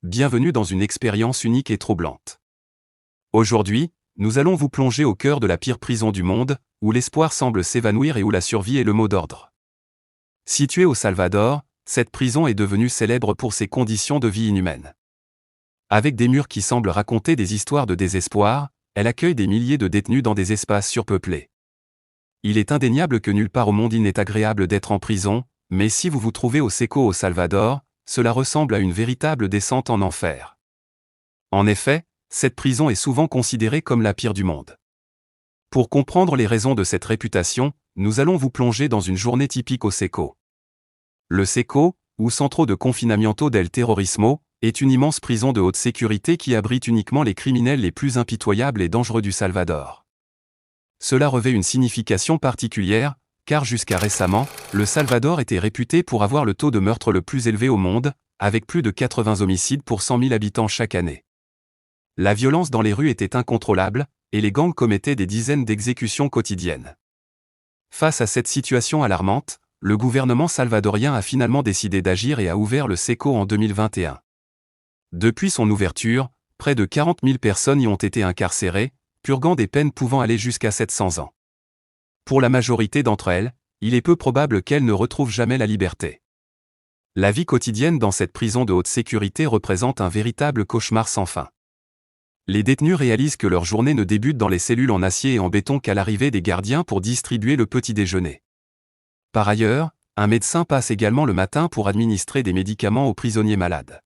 bienvenue dans une expérience unique et troublante. Aujourd'hui, nous allons vous plonger au cœur de la pire prison du monde, où l'espoir semble s'évanouir et où la survie est le mot d'ordre. Située au Salvador, cette prison est devenue célèbre pour ses conditions de vie inhumaines. Avec des murs qui semblent raconter des histoires de désespoir, elle accueille des milliers de détenus dans des espaces surpeuplés. Il est indéniable que nulle part au monde il n'est agréable d'être en prison, mais si vous vous trouvez au Seco au Salvador, cela ressemble à une véritable descente en enfer. En effet, cette prison est souvent considérée comme la pire du monde. Pour comprendre les raisons de cette réputation, nous allons vous plonger dans une journée typique au Seco. Le Seco, ou Centro de Confinamiento del Terrorismo, est une immense prison de haute sécurité qui abrite uniquement les criminels les plus impitoyables et dangereux du Salvador. Cela revêt une signification particulière, car jusqu'à récemment, le Salvador était réputé pour avoir le taux de meurtre le plus élevé au monde, avec plus de 80 homicides pour 100 000 habitants chaque année. La violence dans les rues était incontrôlable, et les gangs commettaient des dizaines d'exécutions quotidiennes. Face à cette situation alarmante, le gouvernement salvadorien a finalement décidé d'agir et a ouvert le Seco en 2021. Depuis son ouverture, près de 40 000 personnes y ont été incarcérées, purgant des peines pouvant aller jusqu'à 700 ans. Pour la majorité d'entre elles, il est peu probable qu'elles ne retrouvent jamais la liberté. La vie quotidienne dans cette prison de haute sécurité représente un véritable cauchemar sans fin. Les détenus réalisent que leur journée ne débute dans les cellules en acier et en béton qu'à l'arrivée des gardiens pour distribuer le petit déjeuner. Par ailleurs, un médecin passe également le matin pour administrer des médicaments aux prisonniers malades.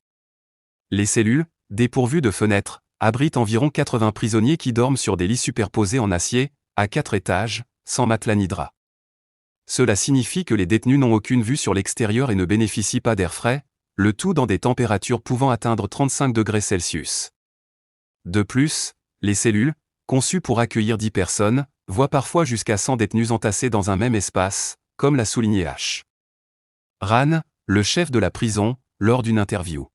Les cellules, dépourvues de fenêtres, abritent environ 80 prisonniers qui dorment sur des lits superposés en acier, à 4 étages, sans matelas ni drap. Cela signifie que les détenus n'ont aucune vue sur l'extérieur et ne bénéficient pas d'air frais, le tout dans des températures pouvant atteindre 35 degrés Celsius. De plus, les cellules, conçues pour accueillir 10 personnes, voient parfois jusqu'à 100 détenus entassés dans un même espace, comme l'a souligné H. Ran, le chef de la prison, lors d'une interview.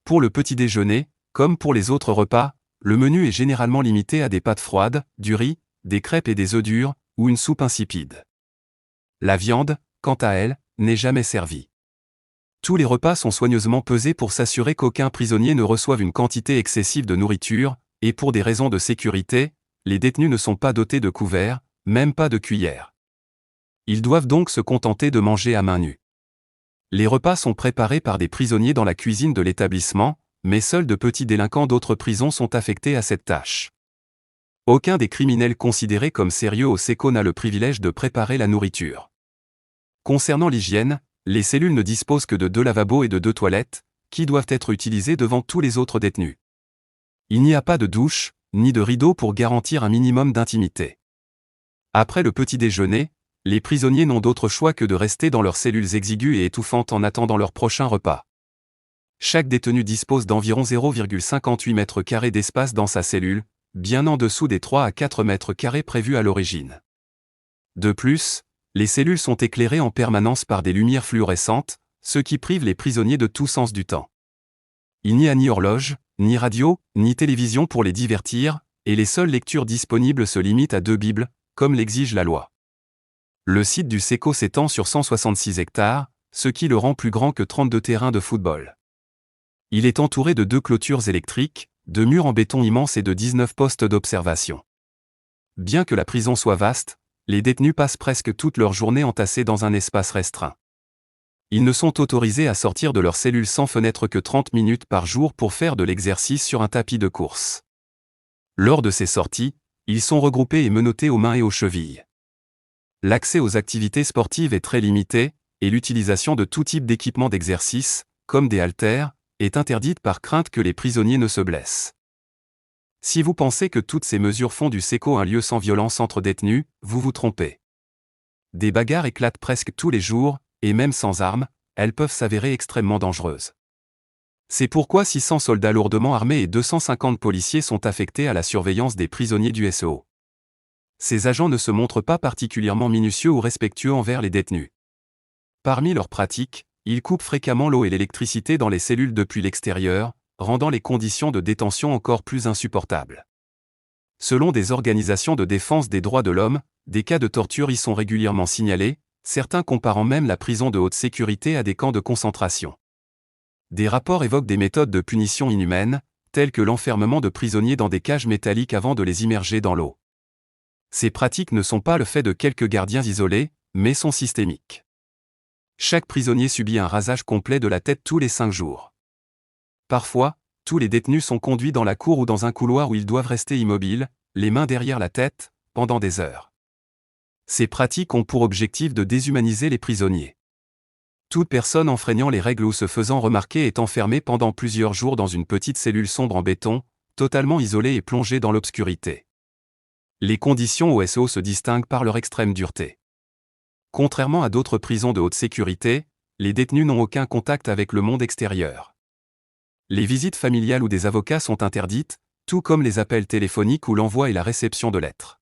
Pour le petit déjeuner, comme pour les autres repas, le menu est généralement limité à des pâtes froides, du riz, des crêpes et des œufs durs, ou une soupe insipide. La viande, quant à elle, n'est jamais servie. Tous les repas sont soigneusement pesés pour s'assurer qu'aucun prisonnier ne reçoive une quantité excessive de nourriture, et pour des raisons de sécurité, les détenus ne sont pas dotés de couverts, même pas de cuillères. Ils doivent donc se contenter de manger à main nue. Les repas sont préparés par des prisonniers dans la cuisine de l'établissement, mais seuls de petits délinquants d'autres prisons sont affectés à cette tâche. Aucun des criminels considérés comme sérieux au Seco n'a le privilège de préparer la nourriture. Concernant l'hygiène, les cellules ne disposent que de 2 lavabos et de 2 toilettes, qui doivent être utilisés devant tous les autres détenus. Il n'y a pas de douche, ni de rideau pour garantir un minimum d'intimité. Après le petit déjeuner, les prisonniers n'ont d'autre choix que de rester dans leurs cellules exiguës et étouffantes en attendant leur prochain repas. Chaque détenu dispose d'environ 0,58 m² d'espace dans sa cellule, bien en dessous des 3 à 4 m² prévus à l'origine. De plus, les cellules sont éclairées en permanence par des lumières fluorescentes, ce qui prive les prisonniers de tout sens du temps. Il n'y a ni horloge, ni radio, ni télévision pour les divertir, et les seules lectures disponibles se limitent à 2 Bibles, comme l'exige la loi. Le site du Seco s'étend sur 166 hectares, ce qui le rend plus grand que 32 terrains de football. Il est entouré de 2 clôtures électriques, de murs en béton immenses et de 19 postes d'observation. Bien que la prison soit vaste, les détenus passent presque toute leur journée entassés dans un espace restreint. Ils ne sont autorisés à sortir de leur cellule sans fenêtre que 30 minutes par jour pour faire de l'exercice sur un tapis de course. Lors de ces sorties, ils sont regroupés et menottés aux mains et aux chevilles. L'accès aux activités sportives est très limité, et l'utilisation de tout type d'équipement d'exercice, comme des haltères, est interdite par crainte que les prisonniers ne se blessent. Si vous pensez que toutes ces mesures font du Seco un lieu sans violence entre détenus, vous vous trompez. Des bagarres éclatent presque tous les jours, et même sans armes, elles peuvent s'avérer extrêmement dangereuses. C'est pourquoi 600 soldats lourdement armés et 250 policiers sont affectés à la surveillance des prisonniers du SEO. Ces agents ne se montrent pas particulièrement minutieux ou respectueux envers les détenus. Parmi leurs pratiques, ils coupent fréquemment l'eau et l'électricité dans les cellules depuis l'extérieur, rendant les conditions de détention encore plus insupportables. Selon des organisations de défense des droits de l'homme, des cas de torture y sont régulièrement signalés, certains comparant même la prison de haute sécurité à des camps de concentration. des rapports évoquent des méthodes de punition inhumaines, telles que l'enfermement de prisonniers dans des cages métalliques avant de les immerger dans l'eau. Ces pratiques ne sont pas le fait de quelques gardiens isolés, mais sont systémiques. Chaque prisonnier subit un rasage complet de la tête tous les 5 jours. Parfois, tous les détenus sont conduits dans la cour ou dans un couloir où ils doivent rester immobiles, les mains derrière la tête, pendant des heures. Ces pratiques ont pour objectif de déshumaniser les prisonniers. Toute personne enfreignant les règles ou se faisant remarquer est enfermée pendant plusieurs jours dans une petite cellule sombre en béton, totalement isolée et plongée dans l'obscurité. Les conditions au SO se distinguent par leur extrême dureté. Contrairement à d'autres prisons de haute sécurité, les détenus n'ont aucun contact avec le monde extérieur. Les visites familiales ou des avocats sont interdites, tout comme les appels téléphoniques ou l'envoi et la réception de lettres.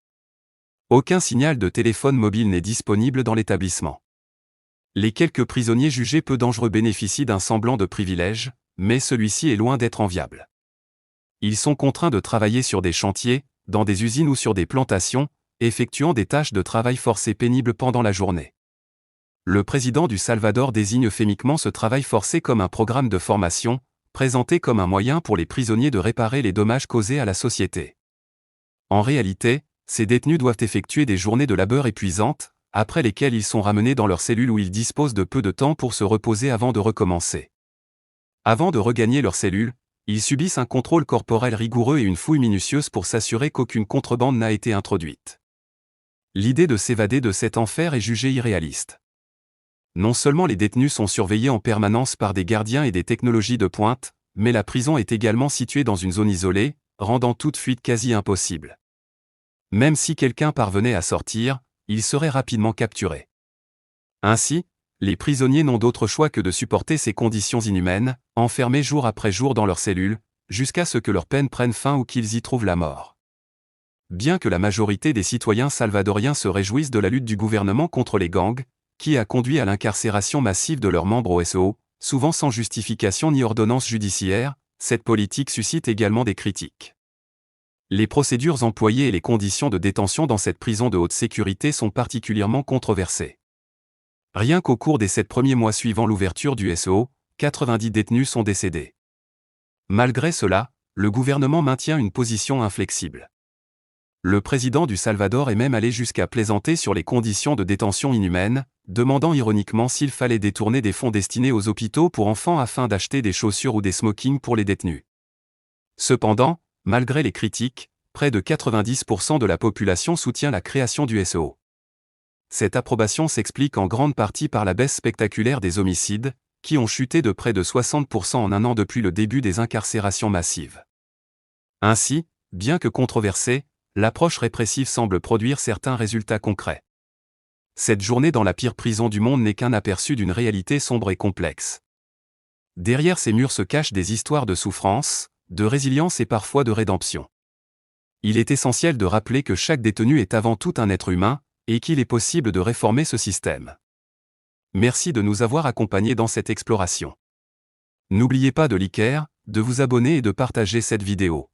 Aucun signal de téléphone mobile n'est disponible dans l'établissement. Les quelques prisonniers jugés peu dangereux bénéficient d'un semblant de privilège, mais celui-ci est loin d'être enviable. Ils sont contraints de travailler sur des chantiers, dans des usines ou sur des plantations, effectuant des tâches de travail forcé pénibles pendant la journée. Le président du Salvador désigne euphémiquement ce travail forcé comme un programme de formation, présenté comme un moyen pour les prisonniers de réparer les dommages causés à la société. En réalité, ces détenus doivent effectuer des journées de labeur épuisantes, après lesquelles ils sont ramenés dans leur cellule où ils disposent de peu de temps pour se reposer avant de recommencer. Avant de regagner leur cellule, ils subissent un contrôle corporel rigoureux et une fouille minutieuse pour s'assurer qu'aucune contrebande n'a été introduite. L'idée de s'évader de cet enfer est jugée irréaliste. Non seulement les détenus sont surveillés en permanence par des gardiens et des technologies de pointe, mais la prison est également située dans une zone isolée, rendant toute fuite quasi impossible. Même si quelqu'un parvenait à sortir, il serait rapidement capturé. Ainsi, les prisonniers n'ont d'autre choix que de supporter ces conditions inhumaines, enfermés jour après jour dans leurs cellules, jusqu'à ce que leur peine prenne fin ou qu'ils y trouvent la mort. Bien que la majorité des citoyens salvadoriens se réjouissent de la lutte du gouvernement contre les gangs, qui a conduit à l'incarcération massive de leurs membres au SO, souvent sans justification ni ordonnance judiciaire, cette politique suscite également des critiques. Les procédures employées et les conditions de détention dans cette prison de haute sécurité sont particulièrement controversées. Rien qu'au cours des 7 premiers mois suivant l'ouverture du SO, 90 détenus sont décédés. Malgré cela, le gouvernement maintient une position inflexible. Le président du Salvador est même allé jusqu'à plaisanter sur les conditions de détention inhumaines, demandant ironiquement s'il fallait détourner des fonds destinés aux hôpitaux pour enfants afin d'acheter des chaussures ou des smokings pour les détenus. Cependant, malgré les critiques, près de 90% de la population soutient la création du SO. Cette approbation s'explique en grande partie par la baisse spectaculaire des homicides, qui ont chuté de près de 60% en un an depuis le début des incarcérations massives. Ainsi, bien que controversée, l'approche répressive semble produire certains résultats concrets. Cette journée dans la pire prison du monde n'est qu'un aperçu d'une réalité sombre et complexe. Derrière ces murs se cachent des histoires de souffrance, de résilience et parfois de rédemption. Il est essentiel de rappeler que chaque détenu est avant tout un être humain, et qu'il est possible de réformer ce système. Merci de nous avoir accompagnés dans cette exploration. N'oubliez pas de liker, de vous abonner et de partager cette vidéo.